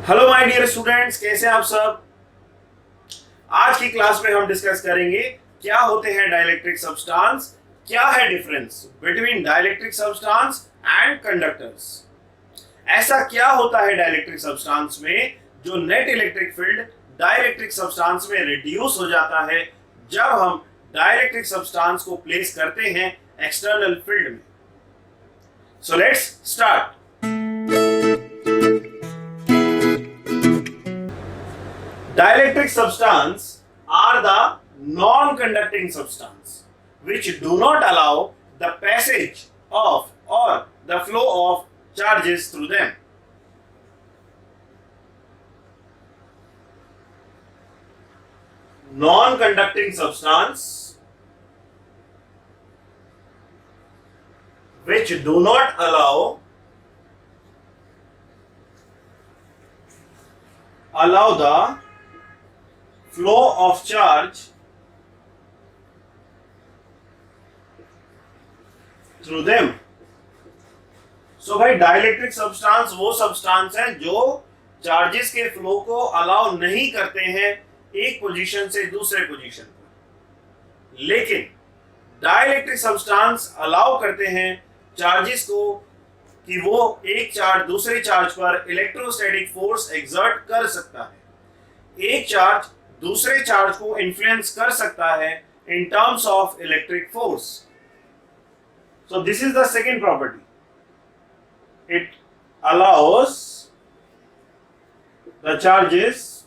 Hello my dear students, कैसे हैं आप सब। आज की क्लास में हम डिस्कस करेंगे क्या होते हैं डाइलेक्ट्रिक सब्सटेंस, क्या है difference between dielectric substance and conductors. ऐसा क्या होता है डाइलेक्ट्रिक सब्सटेंस में जो net electric field dielectric substance में रिड्यूस हो जाता है जब हम डाइलेक्ट्रिक सब्सटेंस को प्लेस करते हैं एक्सटर्नल फील्ड में। So let's start. Dielectric substance are the non-conducting substance which do not allow the passage of or the flow of charges through them. Non-conducting substance which do not allow the flow of charge through them. So भाई dielectric substance वो substance है जो charges के flow को allow नहीं करते हैं एक पोजीशन से दूसरे पोजीशन पर, लेकिन डाइलेक्ट्रिक सब्सटेंस अलाउ करते हैं चार्जेस को कि वो एक चार्ज दूसरे चार्ज पर इलेक्ट्रोस्टैटिक फोर्स एक्सर्ट कर सकता है। एक चार्ज दूसरे चार्ज को इन्फ्लुएंस कर सकता है in terms of electric force. So this is the second property, it allows the charges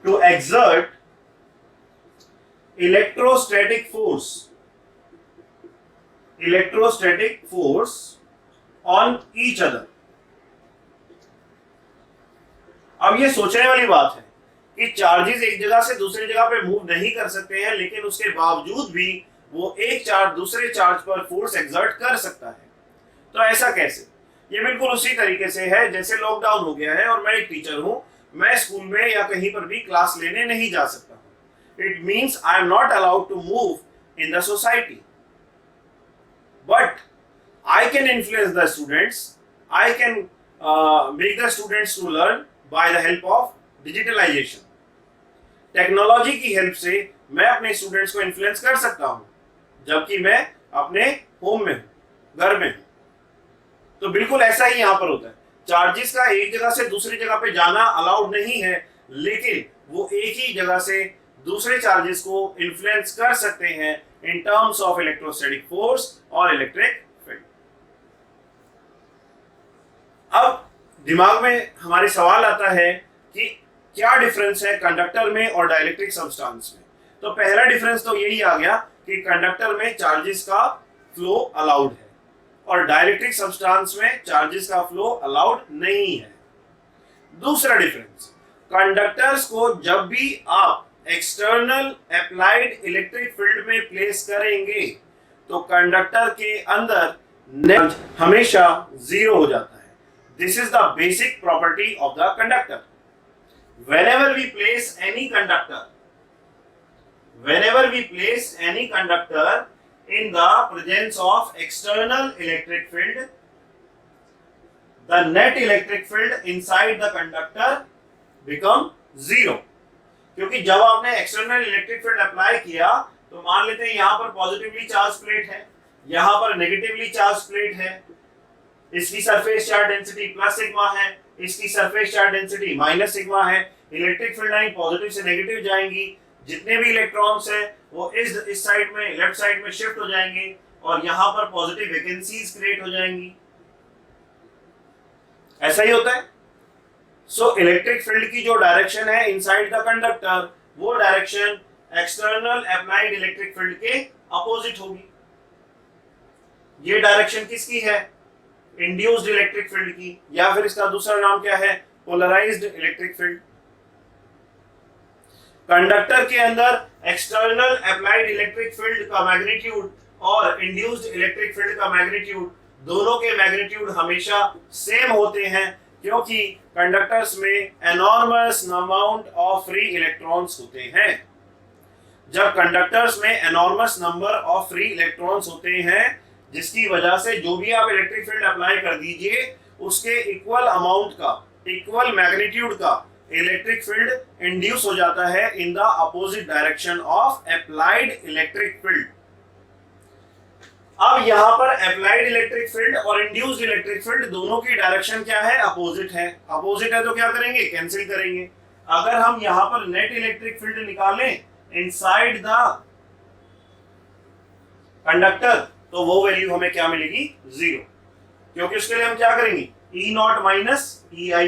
to exert electrostatic force on each other. अब ये सोचने वाली बात है कि चार्जेस एक जगह से दूसरी जगह पे मूव नहीं कर सकते हैं, लेकिन उसके बावजूद भी वो एक चार्ज दूसरे चार्ज पर फोर्स एक्सर्ट कर सकता है। तो ऐसा कैसे? ये बिल्कुल उसी तरीके से है जैसे लॉकडाउन हो गया है और मैं एक टीचर हूं, मैं स्कूल में या कहीं पर भी क्लास लेने नहीं जा सकता। It means I am not allowed to move in the society, but I can influence the students, I can make the students to learn by the help of digitalization। Technology की help से मैं अपने students को influence कर सकता हूं जबकि मैं अपने होम में हूं, घर में हूं। तो बिल्कुल ऐसा ही यहां पर होता है, चार्जेस का एक जगह से दूसरी जगह पे जाना अलाउड नहीं है, लेकिन वो एक ही जगह से दूसरे चार्जेस को इन्फ्लुएंस कर सकते हैं इन टर्म्स ऑफ इलेक्ट्रोस्टैटिक फोर्स और इलेक्ट्रिक फील्ड। अब दिमाग में हमारे सवाल आता है कि क्या डिफरेंस है कंडक्टर में और डाइलेक्ट्रिक सब्सटेंस में। तो पहला डिफरेंस तो यही आ गया कि कंडक्टर में चार्जेस का फ्लो अलाउड है और डाइलेक्ट्रिक सब्सटेंस में चार्जेस का फ्लो अलाउड नहीं है। दूसरा डिफरेंस, कंडक्टर्स को जब भी आप एक्सटर्नल अप्लाइड इलेक्ट्रिक फील्ड में प्लेस करेंगे तो कंडक्टर के अंदर नेट हमेशा जीरो हो जाता है। This is the basic property of the conductor. Whenever we place any conductor in the presence of external electric field, the net electric field inside the conductor become zero। क्योंकि जब आपने external electric field apply किया तो मान लेते हैं यहाँ पर पॉजिटिवली चार्ज प्लेट है, यहाँ पर नेगेटिवली चार्ज प्लेट है, इसकी surface charge density plus sigma है, इसकी surface charge density minus sigma है। इलेक्ट्रिक फील्ड लाइन पॉजिटिव से नेगेटिव जाएंगी, जितने भी इलेक्ट्रॉन्स हैं वो इस साइड में लेफ्ट साइड में शिफ्ट हो जाएंगे और यहां पर पॉजिटिव वैकेंसीज क्रिएट हो जाएंगी। ऐसा ही होता है। सो इलेक्ट्रिक फील्ड की जो डायरेक्शन है इनसाइड द कंडक्टर, वो direction external applied electric field के अपोजिट होगी। ये डायरेक्शन किसकी है? इंड्यूस्ड इलेक्ट्रिक फील्ड की, या फिर इसका दूसरा नाम क्या है? Polarised electric field. कंडक्टर के अंदर एक्सटर्नल अप्लाइड इलेक्ट्रिक फील्ड का मैग्नीट्यूड और इंड्यूस्ड इलेक्ट्रिक फील्ड का मैग्नीट्यूड, दोनों के मैग्नीट्यूड हमेशा सेम होते हैं क्योंकि कंडक्टर्स में enormous amount of free electrons होते हैं। जब कंडक्टर्स में enormous number of free electrons होते हैं जिसकी वजह से जो भी आप इलेक्ट्रिक फील्ड अप्लाई कर दीजिए उसके इक्वल अमाउंट का, इक्वल मैग्नीट्यूड का इलेक्ट्रिक फील्ड इंड्यूस हो जाता है in the opposite direction of applied electric field. अब यहां पर अप्लाइड इलेक्ट्रिक फील्ड और इंड्यूस्ड इलेक्ट्रिक फील्ड दोनों की डायरेक्शन क्या है? अपोजिट है। अपोजिट है तो क्या करेंगे? कैंसिल करेंगे। अगर हम यहां पर नेट इलेक्ट्रिक फील्ड निकालें इनसाइड द कंडक्टर तो वो वैल्यू हमें क्या मिलेगी? 0, क्योंकि उसके लिए हम क्या करेंगे? E naught minus EI।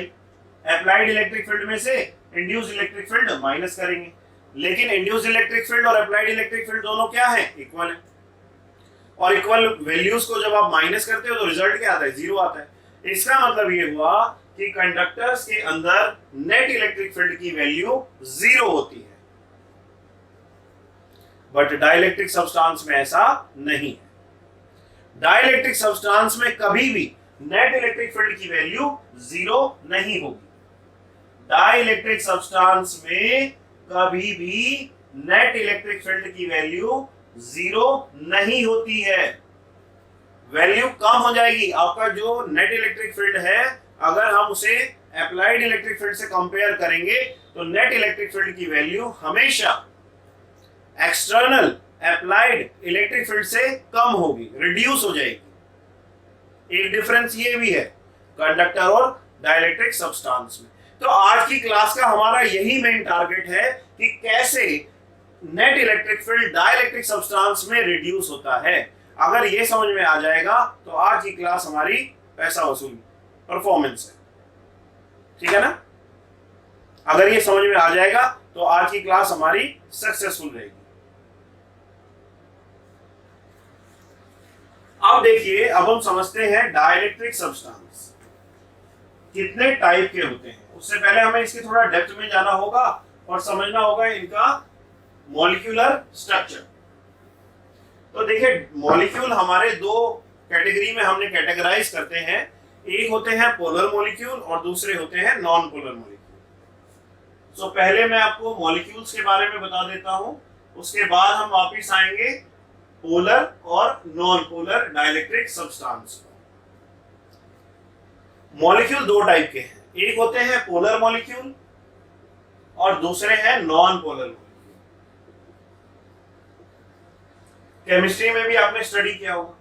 Applied electric field में से इंड्यूस्ड इलेक्ट्रिक फील्ड माइनस करेंगे, लेकिन इंड्यूस्ड इलेक्ट्रिक फील्ड और अप्लाइड इलेक्ट्रिक फील्ड दोनों क्या है? इक्वल है। और इक्वल वैल्यूज को जब आप माइनस करते हो तो रिजल्ट क्या आता है? 0 आता है। इसका मतलब ये हुआ कि कंडक्टर्स के अंदर नेट इलेक्ट्रिक फील्ड की वैल्यू 0 होती है, बट डाइलेक्ट्रिक सब्सटेंस में ऐसा नहीं है। डाइलेक्ट्रिक सब्सटेंस में कभी भी नेट इलेक्ट्रिक फील्ड की वैल्यू 0 नहीं होगी। डाइलेक्ट्रिक सब्सटेंस में कभी भी नेट इलेक्ट्रिक फील्ड की वैल्यू 0 नहीं होती है। वैल्यू कम हो जाएगी। आपका जो नेट इलेक्ट्रिक फील्ड है, अगर हम उसे अप्लाइड इलेक्ट्रिक फील्ड से कंपेयर करेंगे तो नेट इलेक्ट्रिक फील्ड की वैल्यू हमेशा एक्सटर्नल अप्लाइड इलेक्ट्रिक फील्ड से कम होगी, रिड्यूस हो जाएगी। एक डिफरेंस ये भी है कंडक्टर और डाइलेक्ट्रिक सब्सटेंस में। तो आज की क्लास का हमारा यही मेन टारगेट है कि कैसे net electric field dielectric substance में रिड्यूस होता है। अगर ये समझ में आ जाएगा तो आज की क्लास हमारी पैसा वसूल परफॉर्मेंस है, ठीक है ना? अगर ये समझ में आ जाएगा तो आज की क्लास हमारी सक्सेसफुल रहेगी। अब देखिए, अब हम समझते हैं डाइलेक्ट्रिक सब्सटेंस कितने टाइप के होते हैं। उससे पहले हमें इसके थोड़ा डेप्थ में जाना होगा और समझना होगा इनका मॉलिक्यूलर स्ट्रक्चर। तो देखिए, मॉलिक्यूल हमारे दो कैटेगरी में हमने कैटेगराइज करते हैं। एक होते हैं पोलर मॉलिक्यूल और दूसरे होते हैं नॉन पोलर मॉलिक्यूल। तो पहले मैं आपको मॉलिक्यूल्स के बारे में बता देता हूं, उसके बाद हम वापस आएंगे पोलर और non polar dielectric substance. Molecule दो टाइप के हैं, एक होते हैं पोलर मॉलिक्यूल और दूसरे हैं नॉन पोलर मॉलिक्यूल। केमिस्ट्री में भी आपने स्टडी किया होगा।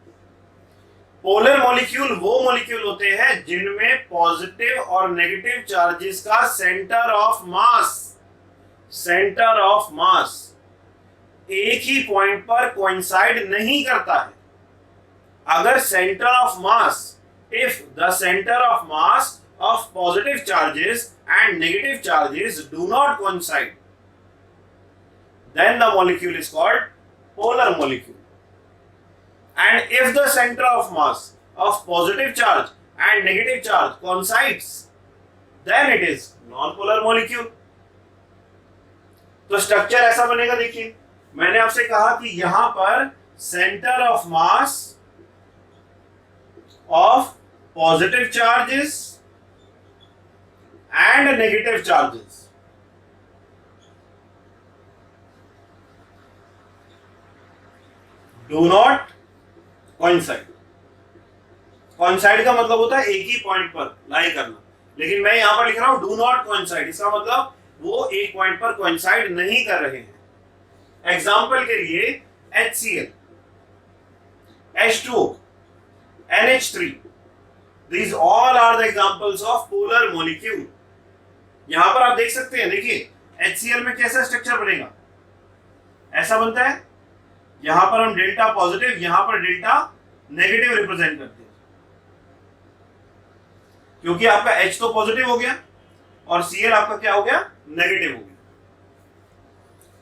पोलर मॉलिक्यूल वो मॉलिक्यूल होते हैं जिनमें पॉजिटिव और नेगेटिव चार्जेस का सेंटर ऑफ मास एक ही पॉइंट पर कोइंसाइड नहीं करता है। अगर centre of mass, if the centre of mass of positive charges and negative charges do not coincide, then the molecule is called polar molecule. And if the center of mass of positive charge and negative charge coincides, then it is non-polar molecule. तो structure ऐसा बनेगा। देखिए, मैंने आपसे कहा कि यहां पर centre of mass of positive charges and negative charges do not coincide। coincide का मतलब होता है एक ही पॉइंट पर लाई करना, लेकिन मैं यहां पर लिख रहा हूं do not coincide। इसका मतलब वो एक पॉइंट पर coincide नहीं कर रहे हैं। एग्जाम्पल के लिए HCl, H2O, NH3, these all are the examples of polar molecule। यहां पर आप देख सकते हैं, देखिए HCl में कैसा स्ट्रक्चर बनेगा, ऐसा बनता है। यहां पर हम डेल्टा पॉजिटिव, यहां पर डेल्टा नेगेटिव रिप्रेजेंट करते हैं, क्योंकि आपका H तो पॉजिटिव हो गया और Cl आपका क्या हो गया? नेगेटिव हो गया।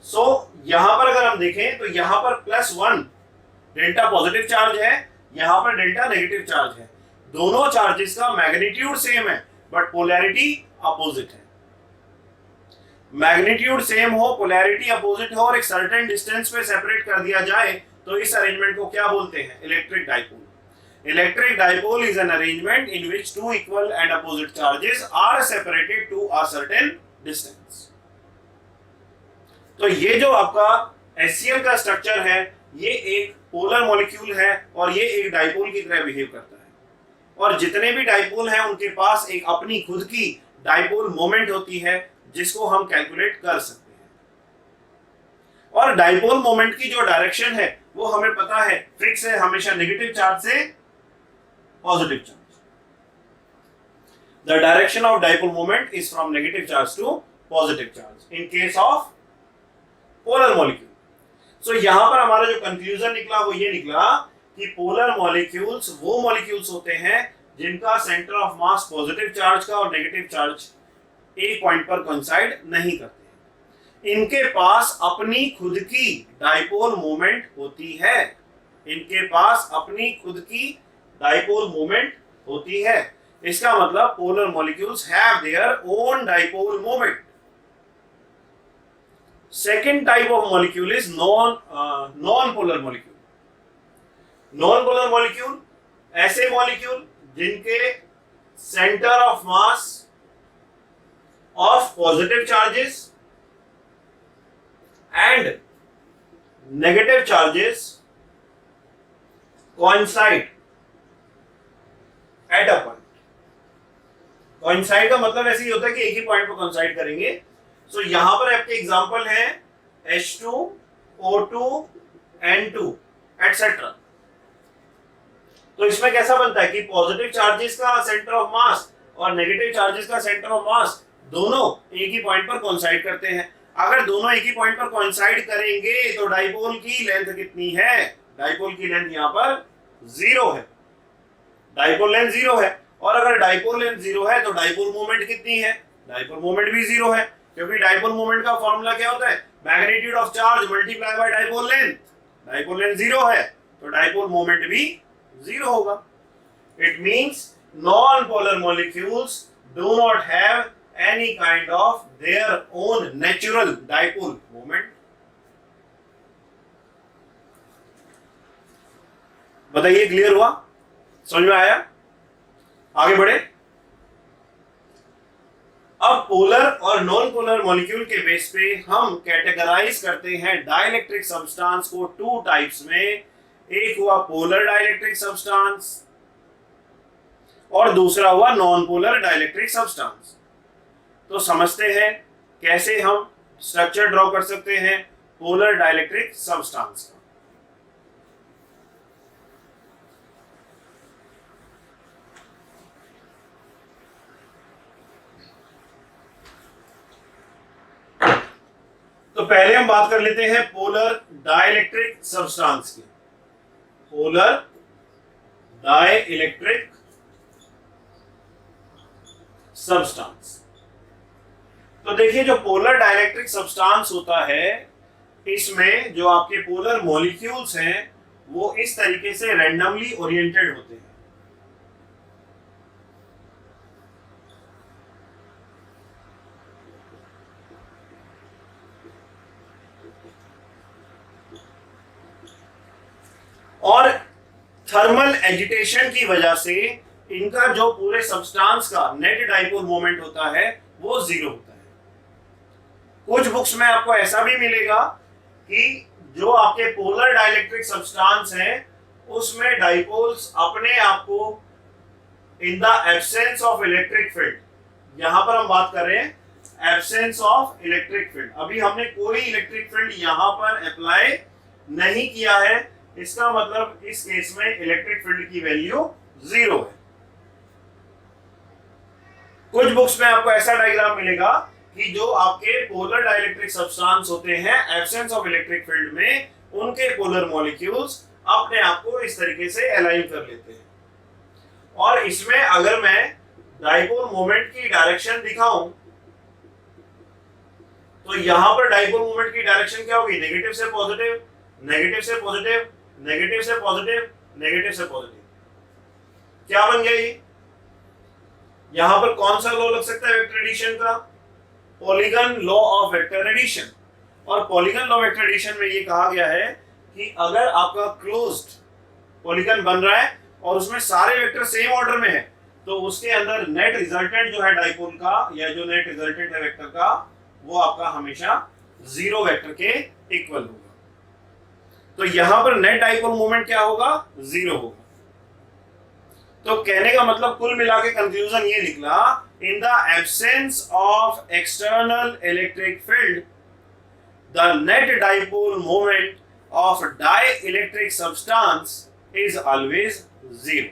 सो यहां पर अगर हम देखें तो यहां पर +1 डेल्टा पॉजिटिव चार्ज है, यहां पर डेल्टा नेगेटिव चार्ज है। दोनों चार्जेस का मैग्नीट्यूड सेम है बट पोलैरिटी अपोजिट है। मैग्नीट्यूड सेम हो, पोलैरिटी अपोजिट हो और एक सर्टेन डिस्टेंस पे सेपरेट कर दिया जाए तो इस अरेंजमेंट को क्या बोलते हैं? Electric dipole. Electric dipole is an arrangement in which two equal and opposite charges are separated to a certain distance. तो ये जो आपका HCl का स्ट्रक्चर है, ये एक पोलर मॉलिक्यूल है और ये एक डाइपोल की तरह बिहेव करता है। और जितने भी डाइपोल हैं उनके पास एक अपनी खुद की डाइपोल मोमेंट होती है जिसको हम कैलकुलेट कर सकते हैं। और डाइपोल मोमेंट की जो डायरेक्शन है वो हमें पता है, फिक्स है, हमेशा नेगेटिव चार्ज से positive charge. The direction of dipole moment is from negative charge to positive charge in case of polar molecule. So यहाँ पर हमारा जो कंक्लूजन निकला वो ये निकला कि पोलर मॉलिक्यूल्स वो मॉलिक्यूल्स होते हैं जिनका centre of mass positive charge का और नेगेटिव चार्ज एक पॉइंट पर कोइंसाइड नहीं करते। इनके पास अपनी खुद की डाइपोल मोमेंट होती है। इनके पास अपनी खुद की डाइपोल मोमेंट होती है। इसका मतलब polar molecules have their own dipole moment. Second type of molecule is non polar molecule. Non polar molecule ऐसे मॉलिक्यूल जिनके centre of mass of positive charges and negative charges coincide at a point। Coincide का मतलब ऐसे ही होता है कि एक ही point पर कोइंसाइड करेंगे। सो यहां पर आपके एग्जांपल है H2, O2, N2 एटसेट्रा। तो इसमें कैसा बनता है कि पॉजिटिव चार्जेस का सेंटर ऑफ मास और नेगेटिव चार्जेस का सेंटर ऑफ मास दोनों एक ही पॉइंट पर कोइंसाइड करते हैं। अगर दोनों एक ही पॉइंट पर कोइंसाइड करेंगे तो डाइपोल की लेंथ कितनी है? डाइपोल की लेंथ यहां पर 0 है। डाइपोल लेंथ 0 है और अगर डाइपोल लेंथ 0 है तो डाइपोल मोमेंट कितनी है? डाइपोल मोमेंट भी 0 है, क्योंकि डाइपोल मोमेंट का फॉर्मूला क्या होता है? Magnitude of charge multiply by dipole length. Dipole length 0 है तो डाइपोल मोमेंट भी 0 होगा। It means non polar molecules do not have any kind of their own natural dipole moment. बताइए, क्लियर हुआ? समझ में आया? आगे बढ़े। अब पोलर और नॉन पोलर मॉलिक्यूल के बेस पे हम कैटेगराइज करते हैं डाइलेक्ट्रिक सब्सटेंस को 2 टाइप्स में। एक हुआ पोलर डाइलेक्ट्रिक सब्सटेंस और दूसरा हुआ नॉन पोलर डाइलेक्ट्रिक सब्सटेंस। तो समझते हैं कैसे हम स्ट्रक्चर ड्रॉ कर सकते हैं पोलर डाइलेक्ट्रिक सब्सटेंस का। तो पहले हम बात कर लेते हैं पोलर डाइलेक्ट्रिक सब्सटेंस की। Polar dielectric substance. तो देखिए, जो पोलर डाइलेक्ट्रिक सब्सटेंस होता है इसमें जो आपके पोलर मॉलिक्यूल्स हैं वो इस तरीके से रैंडमली ओरिएंटेड होते हैं। और थर्मल एजिटेशन की वजह से इनका जो पूरे सब्सटेंस का नेट डाइपोल मोमेंट होता है वो 0 होता है। कुछ बुक्स में आपको ऐसा भी मिलेगा कि जो आपके पोलर डाइलेक्ट्रिक सब्सटेंस हैं उसमें डाइपोल्स अपने आप को in the absence of electric field, यहां पर हम बात कर रहे हैं एब्सेंस ऑफ इलेक्ट्रिक फील्ड, अभी हमने कोई इलेक्ट्रिक फील्ड यहां पर अप्लाई नहीं किया है, इसका मतलब इस केस में इलेक्ट्रिक फील्ड की वैल्यू 0 है। कुछ बुक्स में आपको ऐसा डायग्राम मिलेगा कि जो आपके पोलर डाइलेक्ट्रिक सब्सटेंस होते हैं एब्सेंस ऑफ इलेक्ट्रिक फील्ड में उनके पोलर मॉलिक्यूल्स अपने आप को इस तरीके से अलाइन कर लेते हैं। और इसमें अगर मैं डाइपोल मोमेंट की डायरेक्शन दिखाऊं तो यहां पर डाइपोल मोमेंट की डायरेक्शन क्या होगी? नेगेटिव से पॉजिटिव, नेगेटिव से पॉजिटिव, नेगेटिव से पॉजिटिव, नेगेटिव से पॉजिटिव। क्या बन गया ये? यहां पर कौन सा लॉ लग सकता है वेक्टर एडिशन का? Polygon law of vector addition. और पॉलीगन लॉ वेक्टर एडिशन में ये कहा गया है कि अगर आपका क्लोज्ड पॉलीगन बन रहा है और उसमें सारे वेक्टर सेम ऑर्डर में है तो उसके अंदर नेट रिजल्टेंट जो है डाइपोल का या जो नेट रिजल्टेंट है वेक्टर का वो आपका हमेशा 0 वेक्टर के इक्वल होगा। तो यहां पर नेट डाइपोल मोमेंट क्या होगा? 0 होगा। तो कहने का मतलब कुल मिला के कंक्लूजन ये निकला, in the absence of external electric field the net dipole moment of dielectric substance is always zero.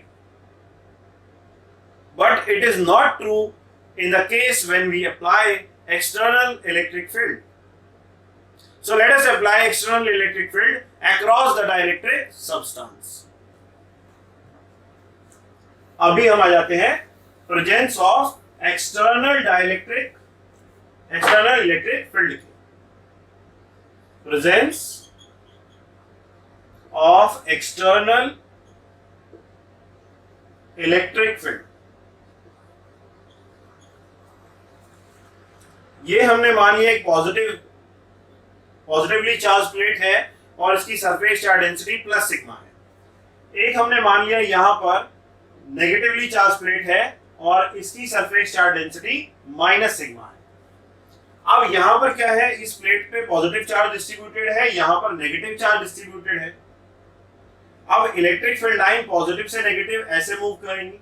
But it is not true in the case when we apply external electric field. So let us apply external electric field across the dielectric substance. अभी हम आ जाते हैं presence of external electric field की। Presence of external electric field, ये हमने मान लिया एक पॉजिटिवली चार्ज प्लेट है और इसकी surface charge density plus sigma है। एक हमने मान लिया यहां पर नेगेटिवली चार्ज प्लेट है और इसकी surface charge density minus sigma है। अब यहां पर क्या है, इस प्लेट पे पॉजिटिव चार्ज डिस्ट्रीब्यूटेड है, यहां पर नेगेटिव चार्ज डिस्ट्रीब्यूटेड है। अब इलेक्ट्रिक फील्ड लाइन पॉजिटिव से नेगेटिव ऐसे मूव करेंगी,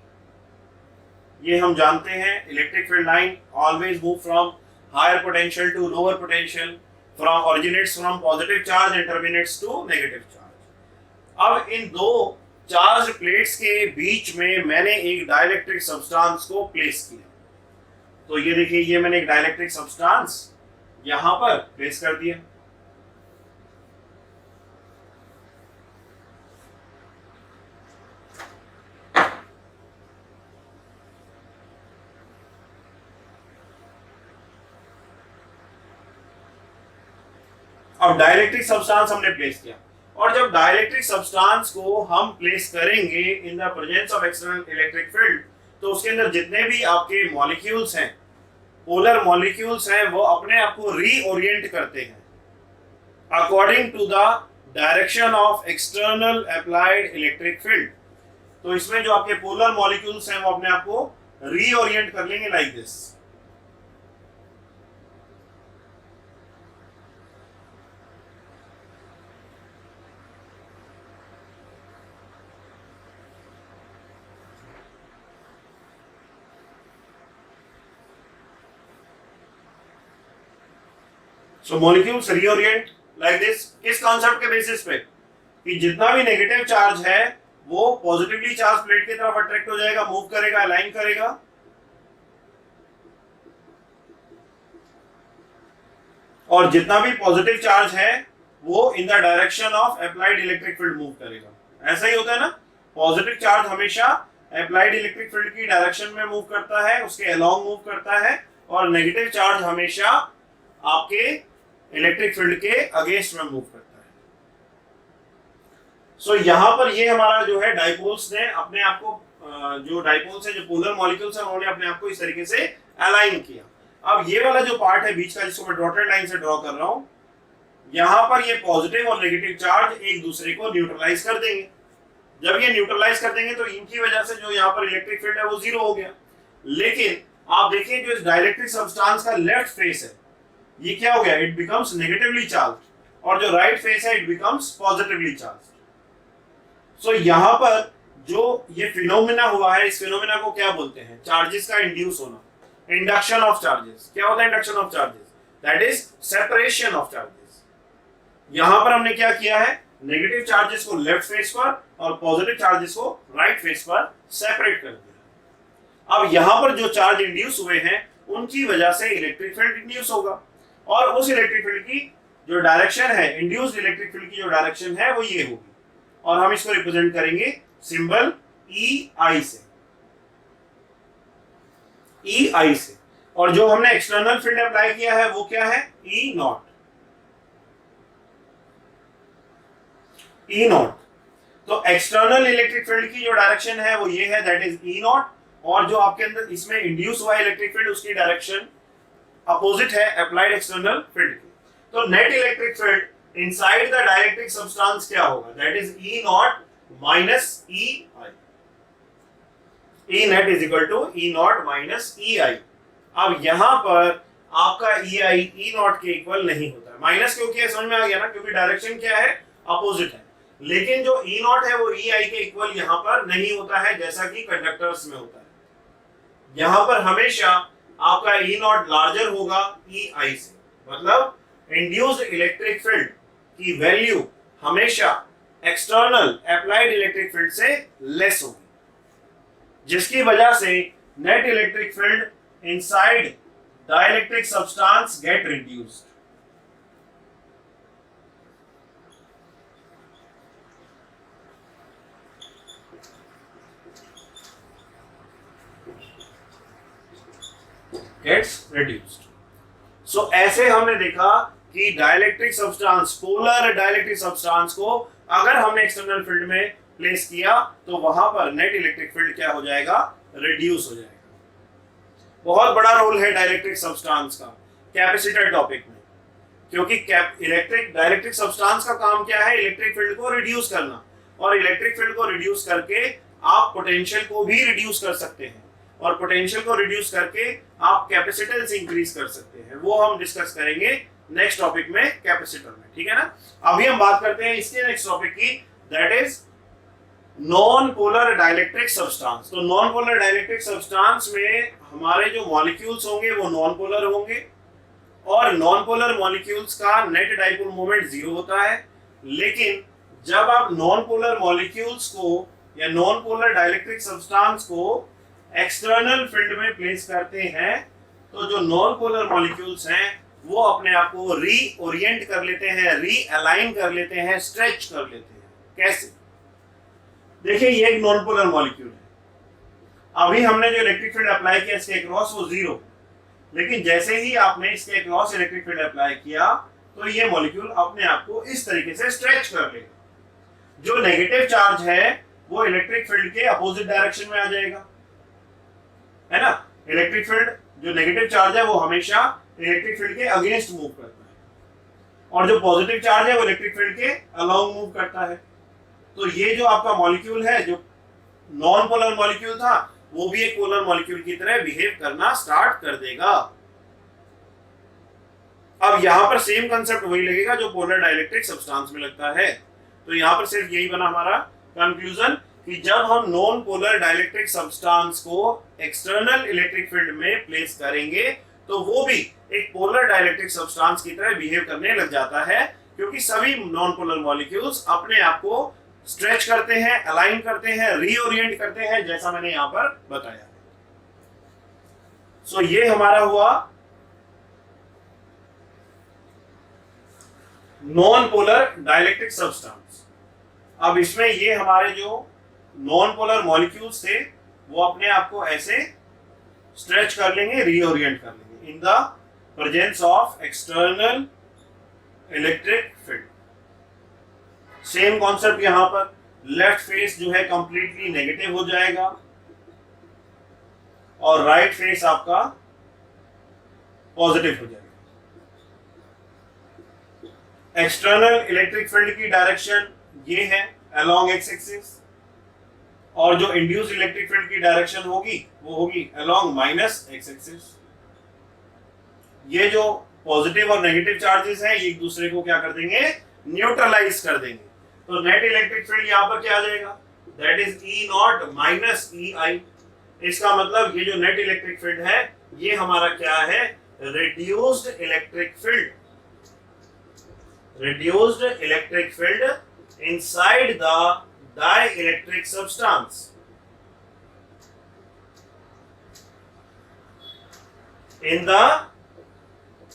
ये हम जानते हैं। Electric field line always move from higher potential to lower potential, from originates from positive charge and terminates to negative charge. अब इन दो चार्ज प्लेट्स के बीच में मैंने एक डाइलेक्ट्रिक सब्सटेंस को प्लेस किया। तो ये देखिए, ये मैंने एक डाइलेक्ट्रिक सब्सटेंस यहां पर प्लेस कर दिया। अब डाइलेक्ट्रिक सब्सटेंस हमने प्लेस किया, और जब डाइलेक्ट्रिक सब्सटेंस को हम प्लेस करेंगे in the presence of external electric field, तो उसके अंदर जितने भी आपके मॉलिक्यूल्स हैं, पोलर मॉलिक्यूल्स हैं, वो अपने आप को रीओरिएंट करते हैं according to the direction of external applied electric field. तो इसमें जो आपके पोलर मॉलिक्यूल्स हैं वो अपने आप को रीओरिएंट कर लेंगे like this. So molecules reorient like this, किस कॉन्सेप्ट के बेसिस पे, कि जितना भी नेगेटिव चार्ज है वो पॉजिटिवली चार्ज प्लेट की तरफ अट्रैक्ट हो जाएगा, मूव करेगा, अलाइन करेगा, और जितना भी पॉजिटिव चार्ज है वो in the direction of applied electric field move करेगा। ऐसा ही होता है ना, पॉजिटिव चार्ज हमेशा अप्लाइड इलेक्ट्रिक फील्ड की डायरेक्शन में मूव करता है, उसके अलोंग मूव करता है, और नेगेटिव चार्ज हमेशा आपके इलेक्ट्रिक फील्ड के अगेंस्ट में मूव करता है। सो यहां पर ये हमारा जो है डाइपोल्स ने अपने आप को, जो डाइपोल्स है, जो पोलर मॉलिक्यूल्स है, उन्होंने अपने आप को इस तरीके से अलाइन किया। अब ये वाला जो पार्ट है बीच का, जिसको मैं डॉटेड लाइन से ड्रॉ कर रहा हूं, यहां पर ये पॉजिटिव और नेगेटिव चार्ज एक दूसरे को न्यूट्रलाइज कर देंगे। जब ये न्यूट्रलाइज कर देंगे तो इनकी वजह से जो यहाँ पर इलेक्ट्रिक फील्ड है वो जीरो हो गया। लेकिन आप देखिए, जो इस डाइलेक्ट्रिक सब्सटेंस का लेफ्ट फेस है, ये क्या हो गया, इट बिकम्स नेगेटिवली चार्ज, और जो राइट फेस है इट बिकम्स पॉजिटिवली चार्ज। सो यहां पर जो ये फिनोमेना हुआ है, इस फिनोमेना को क्या बोलते हैं, चार्जेस का इंड्यूस होना, इंडक्शन ऑफ चार्जेस। क्या होता है induction of charges? That is separation of charges. यहां पर हमने क्या किया है, नेगेटिव चार्जेस को लेफ्ट फेस पर और पॉजिटिव चार्जेस को राइट फेस पर सेपरेट कर दिया। अब यहां पर जो चार्ज इंड्यूस हुए हैं उनकी वजह से इलेक्ट्रिक फील्ड इंड्यूस होगा, और उस इलेक्ट्रिक फील्ड की जो डायरेक्शन है, इंड्यूस्ड इलेक्ट्रिक फील्ड की जो डायरेक्शन है वो ये होगी, और हम इसको रिप्रेजेंट करेंगे सिंबल EI से, EI से। और जो हमने एक्सटर्नल फील्ड अप्लाई किया है वो क्या है, E नॉट, E नॉट। तो एक्सटर्नल इलेक्ट्रिक फील्ड की जो डायरेक्शन है वो ये है, दैट इज E नॉट, और जो आपके अंदर इसमें इंड्यूस हुआ इलेक्ट्रिक फील्ड उसकी डायरेक्शन अपोजिट है अप्लाइड एक्सटर्नल फील्ड की। तो net electric field inside the dielectric substance क्या होगा, that is E naught minus EI। E net is equal to E naught minus EI। अब यहां पर आपका EI E नॉट के इक्वल नहीं होता है, माइनस क्यों किया समझ में आ गया ना, क्योंकि डायरेक्शन क्या है, अपोजिट है। लेकिन जो ई नॉट है वो ई आई के इक्वल यहाँ पर नहीं होता है जैसा कि कंडक्टर्स में होता है। यहाँ पर हमेशा आपका ई नॉट लार्जर होगा ई आई से, मतलब इंड्यूस्ड इलेक्ट्रिक फील्ड की वैल्यू हमेशा एक्सटर्नल अप्लाइड इलेक्ट्रिक फील्ड से लेस होगी, जिसकी वजह से net electric field inside dielectric substance get reduced. Gets reduced. So ऐसे हमने देखा कि dielectric substance, polar dielectric substance को अगर हमने एक्सटर्नल फील्ड में प्लेस किया तो वहां पर नेट इलेक्ट्रिक फील्ड क्या हो जाएगा, रिड्यूस हो जाएगा। बहुत बड़ा रोल है डाइलेक्ट्रिक सब्सटेंस का कैपेसिटर टॉपिक में, क्योंकि डाइलेक्ट्रिक सब्सटेंस का काम क्या है, इलेक्ट्रिक फील्ड को रिड्यूस करना, और इलेक्ट्रिक फील्ड को रिड्यूस करके आप पोटेंशियल को भी रिड्यूस कर सकते हैं, और पोटेंशियल को रिड्यूस करके आप कैपेसिटेंस इंक्रीज कर सकते हैं। वो हम डिस्कस करेंगे नेक्स्ट टॉपिक में, कैपेसिटर में, ठीक है ना। अभी हम बात करते हैं इसके नेक्स्ट टॉपिक की, that is non polar dielectric substance. तो नॉन पोलर डाइलेक्ट्रिक सब्सटेंस में हमारे जो मॉलिक्यूल्स होंगे वो नॉन पोलर होंगे, और नॉन पोलर मॉलिक्यूल्स का नेट डाइपोल मोमेंट 0 होता है। लेकिन जब आप नॉन पोलर मॉलिक्यूल्स को या नॉन पोलर डाइलेक्ट्रिक सब्सटेंस को एक्सटर्नल फील्ड में प्लेस करते हैं तो जो नॉन पोलर मॉलिक्यूल्स हैं वो अपने आप को रीओरिएंट कर लेते हैं, रीअलाइन कर लेते हैं, स्ट्रेच कर लेते हैं। कैसे? देखिए, ये एक नॉन पोलर मॉलिक्यूल है। अभी हमने जो इलेक्ट्रिक फील्ड अप्लाई किया इसके अक्रॉस वो 0, लेकिन जैसे ही आपने इसके अक्रॉस इलेक्ट्रिक फील्ड अप्लाई किया तो ये मॉलिक्यूल अपने आप को इस तरीके से स्ट्रेच कर लेगा। जो नेगेटिव चार्ज है वो इलेक्ट्रिक फील्ड के अपोजिट डायरेक्शन में आ जाएगा, है ना। इलेक्ट्रिक फील्ड जो नेगेटिव चार्ज है वो हमेशा इलेक्ट्रिक फील्ड के अगेंस्ट मूव करता है, और जो पॉजिटिव चार्ज है वो इलेक्ट्रिक फील्ड के अलोंग मूव करता है। तो ये जो आपका मॉलिक्यूल है, जो नॉन पोलर मॉलिक्यूल था, वो भी एक पोलर मॉलिक्यूल की तरह बिहेव करना स्टार्ट कर देगा। अब यहां पर सेम कंसेप्ट वही लगेगा जो पोलर डाइलेक्ट्रिक सब्सटेंस में लगता है। तो यहां पर सिर्फ यही बना हमारा कंक्लूजन कि जब हम नॉन पोलर डाइलेक्ट्रिक सब्सटेंस को एक्सटर्नल इलेक्ट्रिक फील्ड में प्लेस करेंगे तो वो भी एक पोलर डाइलेक्ट्रिक सब्सटेंस की तरह बिहेव करने लग जाता है, क्योंकि सभी नॉन पोलर मॉलिक्यूल्स अपने आप को स्ट्रेच करते हैं, अलाइन करते हैं, रीओरिएंट करते हैं, जैसा मैंने यहां पर बताया। सो ये हमारा हुआ नॉन पोलर डाइलेक्ट्रिक सब्सटेंस। अब इसमें ये हमारे जो नॉन पोलर मॉलिक्यूल्स थे वो अपने आप को ऐसे स्ट्रेच कर लेंगे, रीओरिएंट कर लेंगे in the presence of external electric field. Same concept यहां पर, लेफ्ट फेस जो है कंप्लीटली नेगेटिव हो जाएगा और राइट फेस आपका पॉजिटिव हो जाएगा। एक्सटर्नल इलेक्ट्रिक फील्ड की डायरेक्शन ये है अलोंग एक्स एक्सिस, और जो इंड्यूस्ड इलेक्ट्रिक फील्ड की डायरेक्शन होगी वो होगी अलोंग माइनस एक्स एक्सिस। ये जो पॉजिटिव और नेगेटिव चार्जेस हैं ये एक दूसरे को क्या कर देंगे, न्यूट्रलाइज कर देंगे। तो नेट इलेक्ट्रिक फील्ड यहां पर क्या आ जाएगा, that is E naught minus E I. इसका मतलब ये जो नेट इलेक्ट्रिक फील्ड है ये हमारा क्या है, reduced electric field. reduced electric field inside the dielectric substance. In the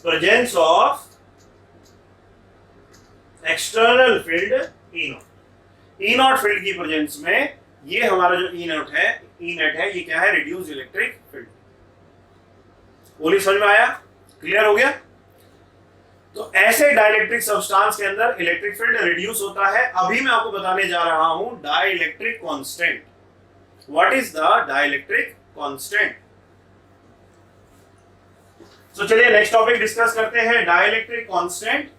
presence of external field E naught. E naught field की प्रेजेंस में ये हमारा जो E naught है, E net है, ये क्या है, reduced electric field। बोली समझ में आया, क्लियर हो गया। तो ऐसे डाइलेक्ट्रिक सब्सटेंस के अंदर इलेक्ट्रिक फील्ड रिड्यूस होता है। अभी मैं आपको बताने जा रहा हूं dielectric constant. What is the dielectric constant? So चलिए नेक्स्ट टॉपिक डिस्कस करते हैं, dielectric constant.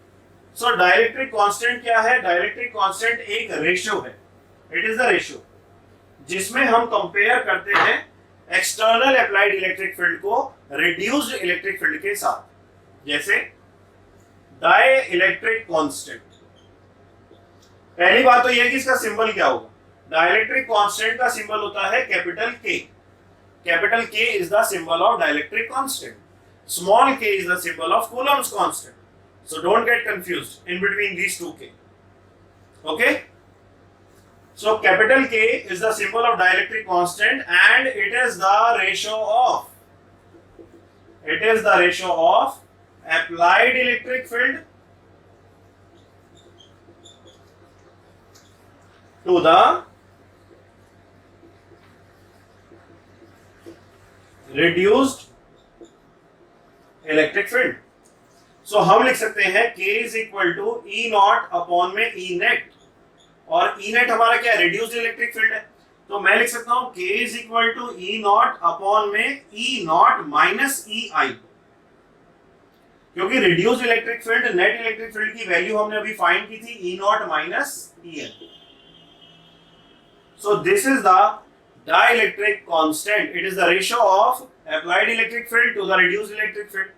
So dielectric constant क्या है? डाइलेक्ट्रिक कांस्टेंट एक रेशियो है, इट इज द रेशियो जिसमें हम कंपेयर करते हैं एक्सटर्नल अप्लाइड इलेक्ट्रिक फील्ड को रिड्यूस्ड इलेक्ट्रिक फील्ड के साथ। जैसे डाइलेक्ट्रिक कांस्टेंट, पहली बात तो यह है कि इसका सिंबल क्या होगा। डाइलेक्ट्रिक कांस्टेंट का सिंबल होता है capital K. Capital K is the symbol of dielectric constant, small K is the symbol of Coulomb's constant, so don't get confused in between these two k. Okay, so capital K is the symbol of dielectric constant and it is the ratio of applied electric field to the reduced electric field. So हम लिख सकते हैं K is equal to E naught upon में E net, और E net हमारा क्या है, reduced electric field है। तो मैं लिख सकता हूं K is equal to E naught upon में E नॉट माइनस EI, क्योंकि reduced electric field net electric field की वैल्यू हमने अभी फाइंड की थी E naught minus EI। So this is the dielectric constant, it is the ratio of applied electric field to the reduced electric field.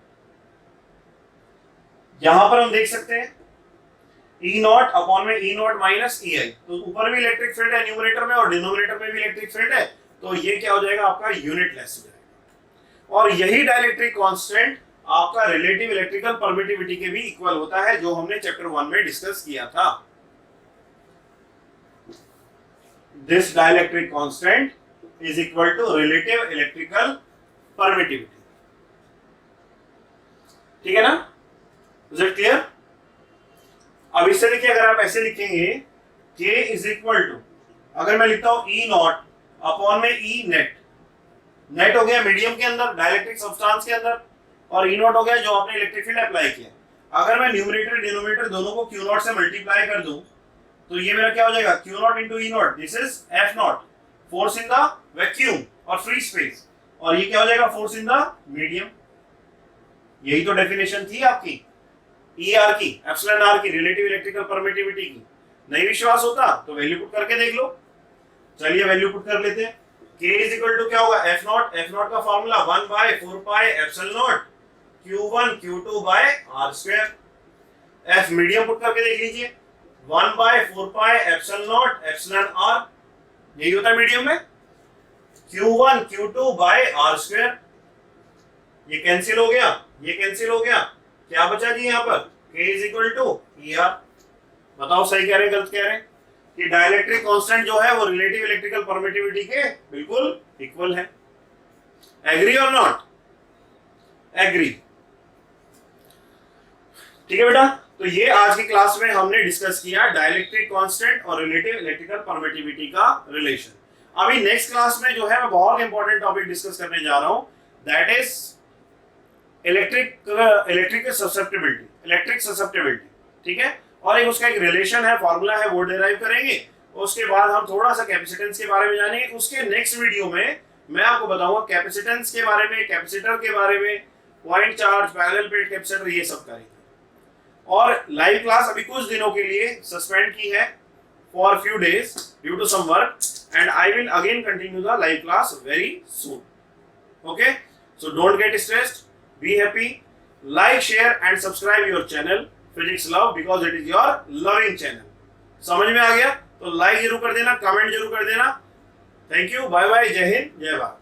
यहां पर हम देख सकते हैं E नॉट अपॉन में E नॉट माइनस EI, तो ऊपर भी इलेक्ट्रिक फील्ड है न्यूमरेटर में और डिनोमिनेटर में भी इलेक्ट्रिक फील्ड है, तो ये क्या हो जाएगा आपका यूनिटलेस हो जाएगा। और यही डाइलेक्ट्रिक कांस्टेंट आपका रिलेटिव इलेक्ट्रिकल परमिटिविटी के भी इक्वल होता है, जो हमने चैप्टर 1 में डिस्कस किया था। This dielectric constant is equal to relative electrical permittivity. ठीक है ना, इज इट क्लियर? अब इससे देखिए, अगर आप ऐसे लिखेंगे K इज इक्वल टू, अगर मैं लिखता हूं E नॉट अपॉन में E नेट, नेट हो गया मीडियम के अंदर डाइलेक्ट्रिक सब्सटेंस के अंदर, और E नॉट हो गया जो आपने इलेक्ट्रिक फील्ड अप्लाई किया। अगर मैं न्यूमरेटर डिनोमिनेटर दोनों को Q नॉट से मल्टीप्लाई कर दूं तो ये मेरा क्या हो जाएगा, Q not into E not, this is F not, force in the vacuum और फ्री स्पेस, और ये क्या हो जाएगा, फोर्स इन द मीडियम। यही तो डेफिनेशन थी आपकी ER की, एप्सिलॉन R की, रिलेटिव इलेक्ट्रिकल परमिटिविटी की। नहीं विश्वास होता तो वैल्यू पुट करके देख लो। चलिए वैल्यू पुट कर लेते हैं। K इज इक्वल टू क्या होगा, F नॉट, F नॉट का formula 1 bye 4 pi epsilon naught Q1 Q2 by R square. F medium put करके देख लीजिए, 1 bye 4 pi epsilon naught epsilon R, यही होता है मीडियम में, Q1 Q2 by R square. ये कैंसिल हो गया, ये कैंसिल हो गया, क्या बचा जी यहाँ पर, K is equal to ER। बताओ सही कह रहे हैं गलत कह रहे हैं? कि डाइलेक्ट्रिक कांस्टेंट जो है वो रिलेटिव इलेक्ट्रिकल परमिटिविटी के बिल्कुल इक्वल है। एग्री और नॉट? एग्री। ठीक है बेटा, तो ये आज की क्लास में हमने डिस्कस किया डाइलेक्ट्रिक कांस्टेंट और रिलेटिव इलेक्ट्रिकल परमिटिविटी का रिलेशन। अभी नेक्स्ट क्लास में जो है मैं बहुत इंपॉर्टेंट टॉपिक डिस्कस करने जा रहा हूं, दैट इज इलेक्ट्रिक ससेप्टिबिलिटी। ठीक है, और एक उसका एक रिलेशन है, फॉर्मूला है, वो डिराइव करेंगे। उसके बाद हम थोड़ा सा कैपेसिटेंस के बारे में जानेंगे। उसके नेक्स्ट वीडियो में मैं आपको बताऊंगा कैपेसिटेंस के बारे में, कैपेसिटर के बारे में, point charge, parallel plate capacitor, ये सब करेंगे। और लाइव क्लास अभी कुछ दिनों के लिए सस्पेंड की है for few days due to some work, and I will again continue the live class very soon. Okay, so don't get stressed, be happy, like, share and subscribe your channel Physics Love because it is your loving channel। समझ में आ गया तो like जरूर कर देना, comment जरूर कर देना। थैंक यू, बाय बाय, जय हिंद, जय भारत।